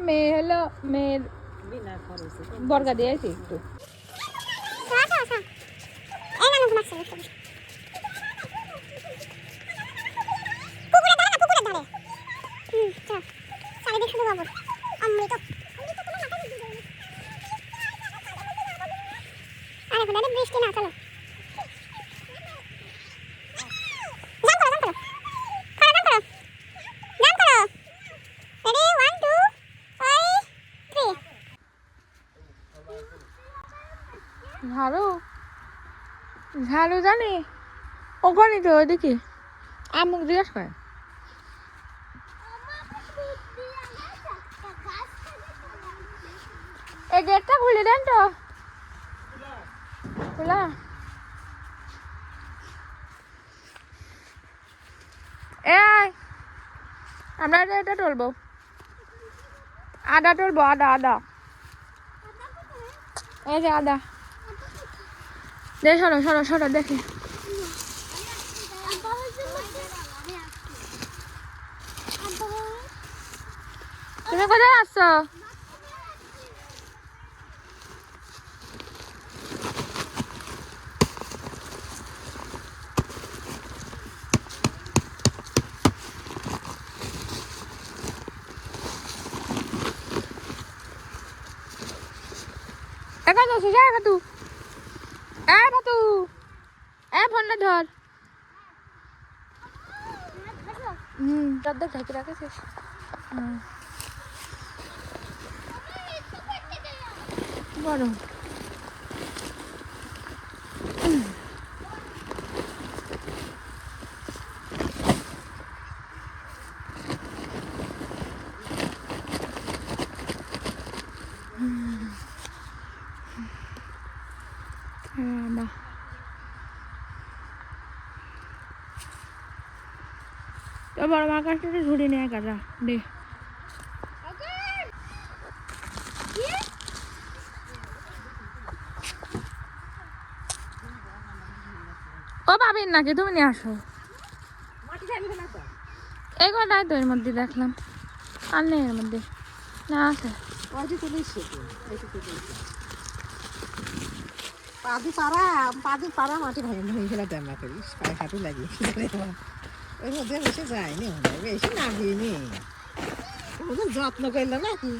মেয়ে হলো মেয়ের বর্গা দিয়েছি একটু বৃষ্টি না চলো ঝাড়ু ঝাড়ু জানি ওখানে তো ওইদিকে আমুক জিজ্ঞাসা করে এই গেটটা খুলে দেন তো খোলা এই আমরা এটা তুলবো আদা তুলবো আদা আদা এই যে আদা দে সরো সরো সরো দেখি তুমি কোথায় আসছো একা যাচ্ছিস একা তুই বাতু ফোনটা ধর দেখ ঢাকি রাখেছিস বড় বড় মার কাছ থেকে ঝুড়ি নিয়ে কাটা দে ও পাবেন নাকি তুমি নিয়ে আসো এই কটাই তো এর মধ্যে দেখলাম আর নেই এর মধ্যে না আছে পাদি পাড়া মাটি ভাঙি ফেলা দেয় করিস পায়ে হাঁটু লাগিয়ে ওই মধ্যে বেশি যায়নি বেশি নামিনি যত্ন করলো নাকি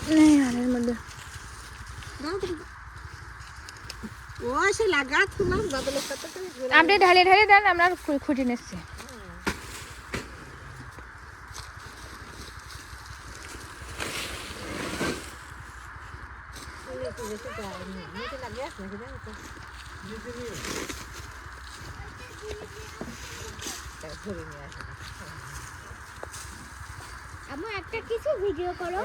নেই আর এর মধ্যে ওই সে লাগা তোমার বদলের সাথে আপনি ঢালে ঢালে দেন আমরা খুঁটি নিচ্ছি আমু একটা কিছু ভিডিও করো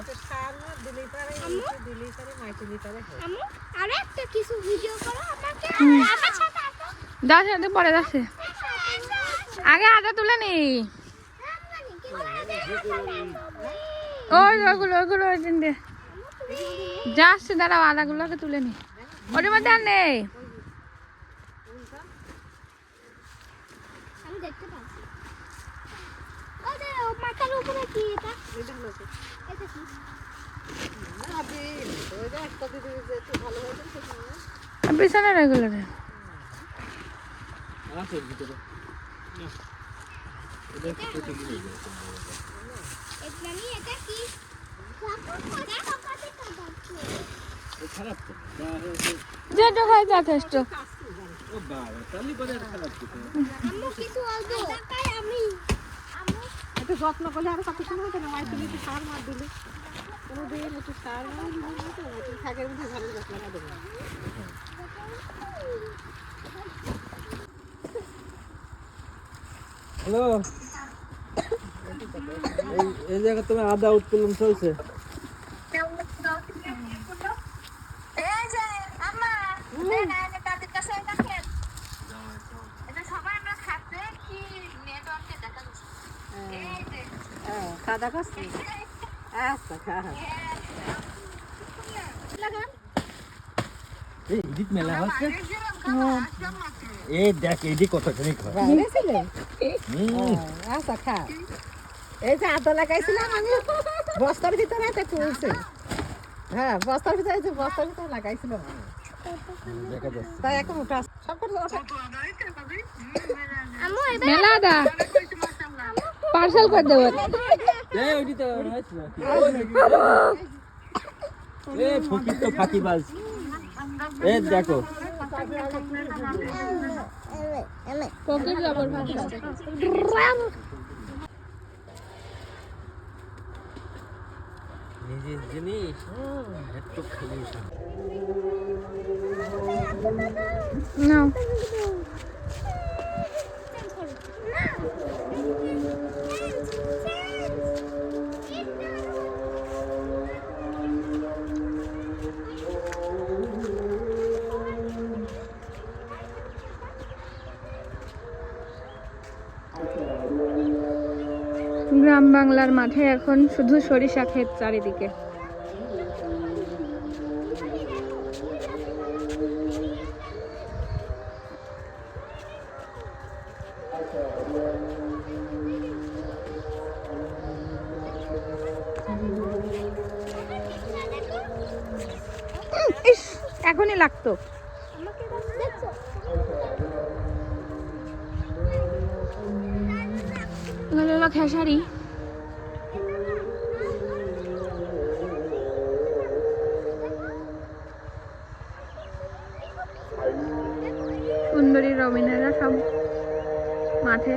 আমু আর একটা কিছু ভিডিও করো আমাকে যাচ্ছে পরে যাচ্ছে আগে আদা তুলে নি ওই ওইগুলো ওইগুলো ওই দিন দে যাচ্ছে দাঁড়াও আদাগুলোকে তুলে নি ওটার মধ্যে আর নেই আমি দেখতে পাচ্ছি ওরে মাথার উপরে কি এটা এটা কি পিছনে রেগুলার যেটা খাই যথেষ্ট একটু যত্ন করলে আরো কত সময় হতো না মায়ের তুলি একটু সার মার দিলে কোনোদিন একটু সার মার দিলে তো একটু শাকের মধ্যে ভালো যত্ন না দেবে হ্যালো এই জায়গা তুমি আদা উৎপাদন চলছে খাওয়া করছি আচ্ছা খাওয়া এদিক মেলা হচ্ছে এই দেখ এদিক কত খানি আচ্ছা খা এই যে আদা লাগাইছিলাম আমি বস্তার ভিতরে এটা তুলছে। হ্যাঁ বস্তার ভিতরে লাগাইছিল দেখা যাচ্ছে তাই এখন ওটা সব করে ওটা আম্মু এবার মেলা দা পার্সেল করে দেবো এই ওইটি তো হয়েছে না এ ফকির তো ফাঁকিবাজ এ দেখো পকেট যাবার ভাষা নিজের জিনিস একটু খালি নাও গ্রাম বাংলার মাঠে এখন শুধু সরিষা ক্ষেত চারিদিকে। ইস এখনই লাগতো। আমাকে দেখছো এগুলো হলো খেসারি। সুন্দরী রবিনেরা সব মাঠে